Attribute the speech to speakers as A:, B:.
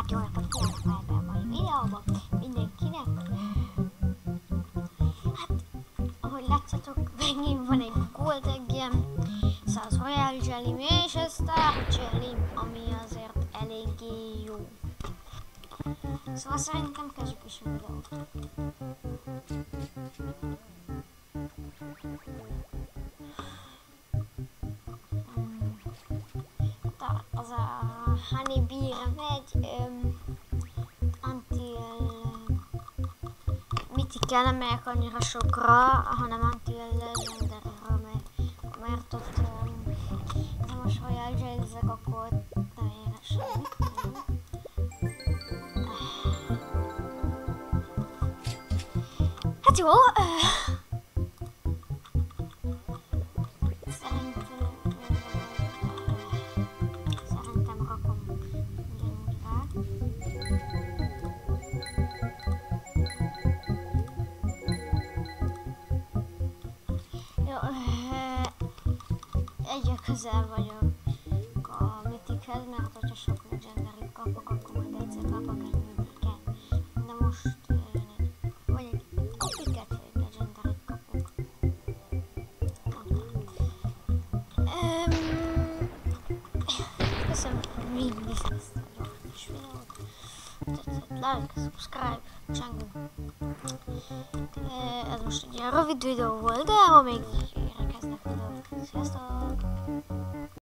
A: Jó napot kívánok ebben a mai videóban mindenkinek. Hát, ahogy látszatok, megint van egy gold egg-em, 100 royal jelly és a star jelly, ami azért eléggé jó. Szóval szerintem kezdjük is a videót. Az a honeybee-re megy, mythical nem megyek annyira sokra, hanem anti-legendary-ra, mert ott de most royal jelly-zek, akkor nem ér semmit. Hát jó, szerintem rakom ugyanúgy rá. Jó, egyre közel vagyok a mythichez, mert hogyha sok legendary kapok, akkor majd egyszer kapok egy mythicet. De most vagy egy epic-et, vagy egy legendary kapok. Köszönöm, hogy mindig néztél a kis videót. Tetszett, like, subscribe, csengő. Ez most egy ilyen rövid videó volt, de ha még érkeznek videók. Sziasztok!